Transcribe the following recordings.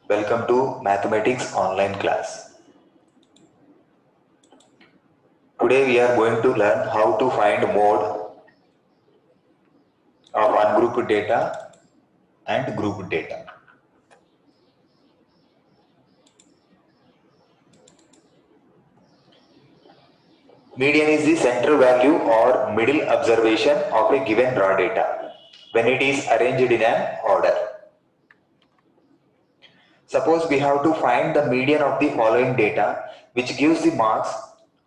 Welcome to Mathematics online class. Today we are going to learn how to find mode of ungrouped data and grouped data. Median is the central value or middle observation of a given raw data when it is arranged in an order. Suppose we have to find the median of the following data, which gives the marks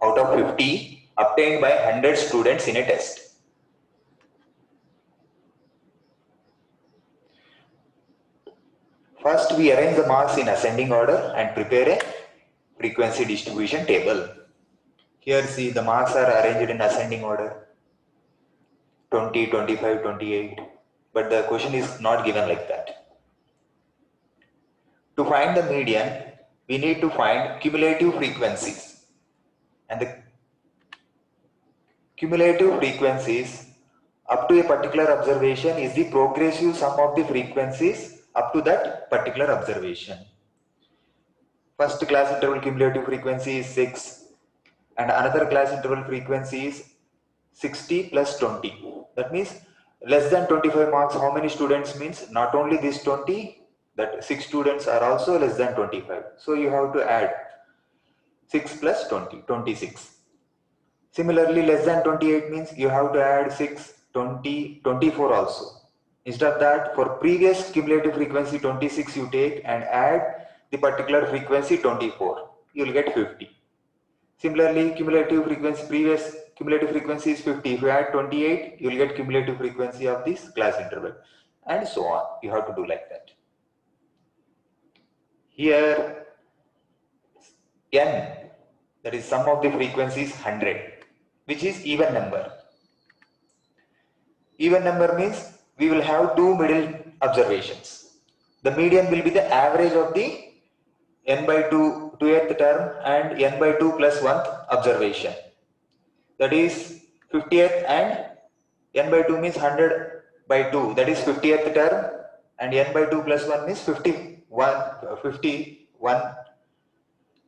out of 50 obtained by 100 students in a test. First, we arrange the marks in ascending order and prepare a frequency distribution table. Here, see, the marks are arranged in ascending order 20, 25, 28. But the question is not given like that. To find the median, we need to find cumulative frequencies. And the cumulative frequencies up to a particular observation is the progressive sum of the frequencies up to that particular observation. First class interval cumulative frequency is 6 and another class interval frequency is 60 plus 20. That means less than 25 marks. How many students means not only this 20, that 6 students are also less than 25. So you have to add 6 plus 20, 26. Similarly, less than 28 means you have to add 6, 20, 24 also. Instead of that, for previous cumulative frequency 26 you take and add the particular frequency 24. You will get 50. Similarly, cumulative frequency, previous cumulative frequency is 50. If you add 28, you will get cumulative frequency of this class interval, and so on. You have to do like that. Here, n, that is sum of the frequencies 100, which is even number. Even number means we will have two middle observations. The median will be the average of the n by 2 2th term and n by 2 plus 1th observation. That is 50th and n by 2 means 100 by 2, that is 50th term, and n by 2 plus 1 means 51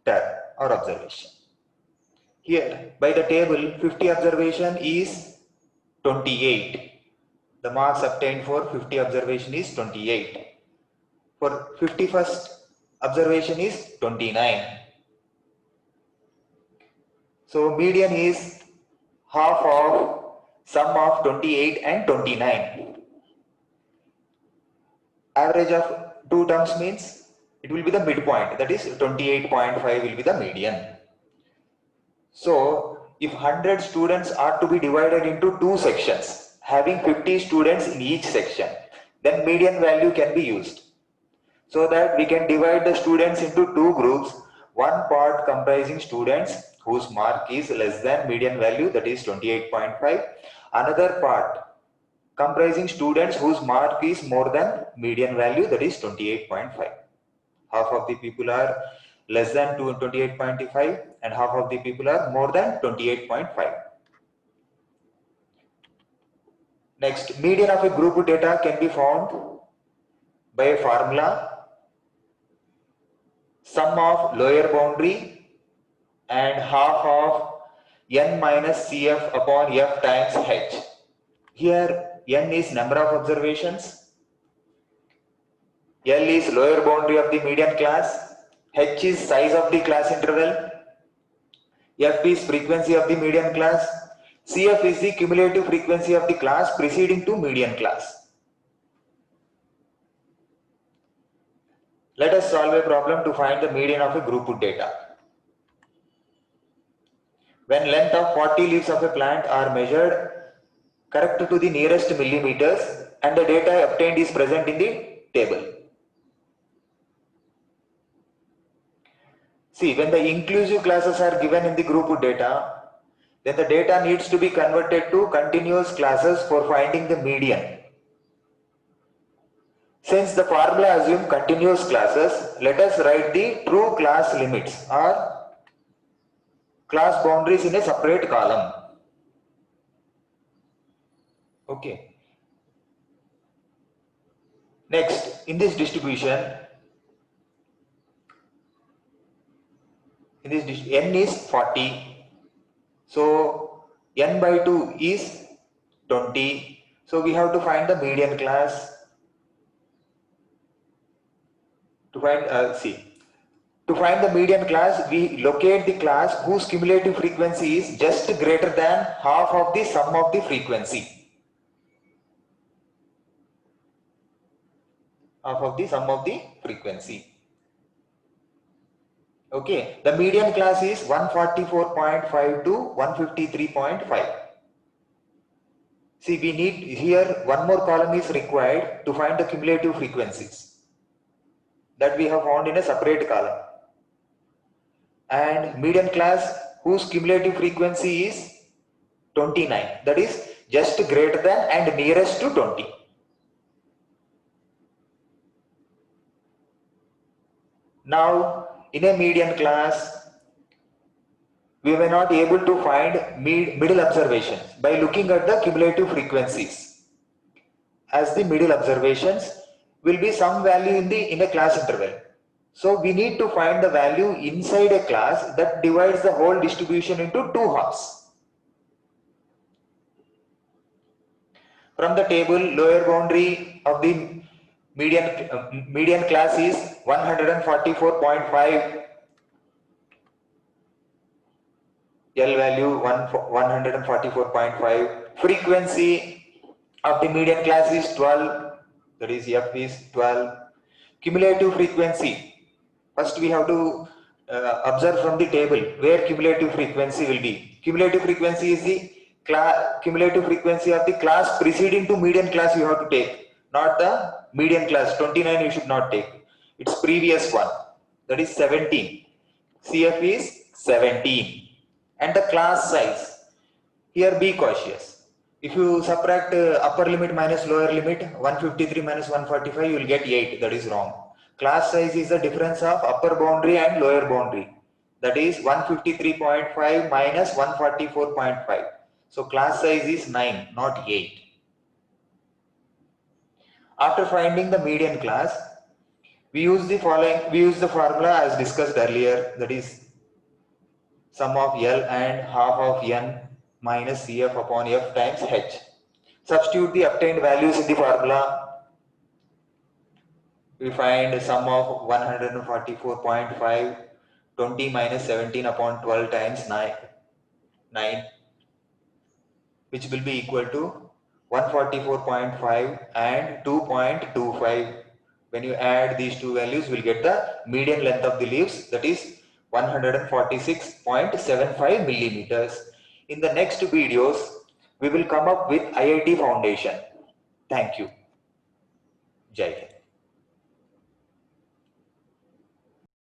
term or observation. Here by the table 50 observation is 28. The marks obtained for 50 observation is 28. For 51st observation is 29. So median is half of sum of 28 and 29. Average of two terms means it will be the midpoint, that is 28.5 will be the median. So if 100 students are to be divided into two sections having 50 students in each section, then median value can be used. So that we can divide the students into two groups, one part comprising students whose mark is less than median value, that is 28.5, another part comprising students whose mark is more than median value, that is 28.5. Half of the people are less than 28.5 and half of the people are more than 28.5. Next, median of a group data can be found by a formula, sum of lower boundary and half of n minus cf upon f times h. Here n is number of observations, L is lower boundary of the median class, h is size of the class interval, f is frequency of the median class, cf is the cumulative frequency of the class preceding to median class. Let us solve a problem to find the median of a group data. When length of 40 leaves of a plant are measured correct to the nearest millimeters and the data obtained is present in the table. See, when the inclusive classes are given in the group data, then the data needs to be converted to continuous classes for finding the median. Since the formula assumes continuous classes, let us write the true class limits or class boundaries in a separate column. Okay. Next, in this distribution, In this n is 40. So n by 2 is 20. So we have to find the median class. To find to find the median class, we locate the class whose cumulative frequency is just greater than half of the sum of the frequency. Half of the sum of the frequency. Okay, the median class is 144.5 to 153.5. See, we need here one more column is required to find the cumulative frequencies that we have found in a separate column. And median class whose cumulative frequency is 29, that is just greater than and nearest to 20. Now in a median class, we were not able to find middle observations by looking at the cumulative frequencies, as the middle observations will be some value in a class interval. So we need to find the value inside a class that divides the whole distribution into two halves. From the table, lower boundary of the median class is 144.5. L value 144.5. Frequency of the median class is 12. That is F is 12. Cumulative frequency. First we have to observe from the table where cumulative frequency will be. Cumulative frequency is the cumulative frequency of the class preceding to median class you have to take. Not the median class. 29 you should not take. It's previous one. That is 17. CF is 17. And the class size, here be cautious. If you subtract upper limit minus lower limit, 153 minus 145, you will get 8. That is wrong. Class size is the difference of upper boundary and lower boundary. That is 153.5 minus 144.5. So class size is 9, not 8. After finding the median class, we use the formula as discussed earlier, that is sum of L and half of N minus CF upon F times H. Substitute the obtained values in the formula. We find sum of 144.5, 20 minus 17 upon 12 times 9, which will be equal to 144.5 and 2.25. When you add these two values, we'll get the median length of the leaves, that is 146.75 millimeters. In the next videos, we will come up with IIT foundation. Thank you. Jai Hind.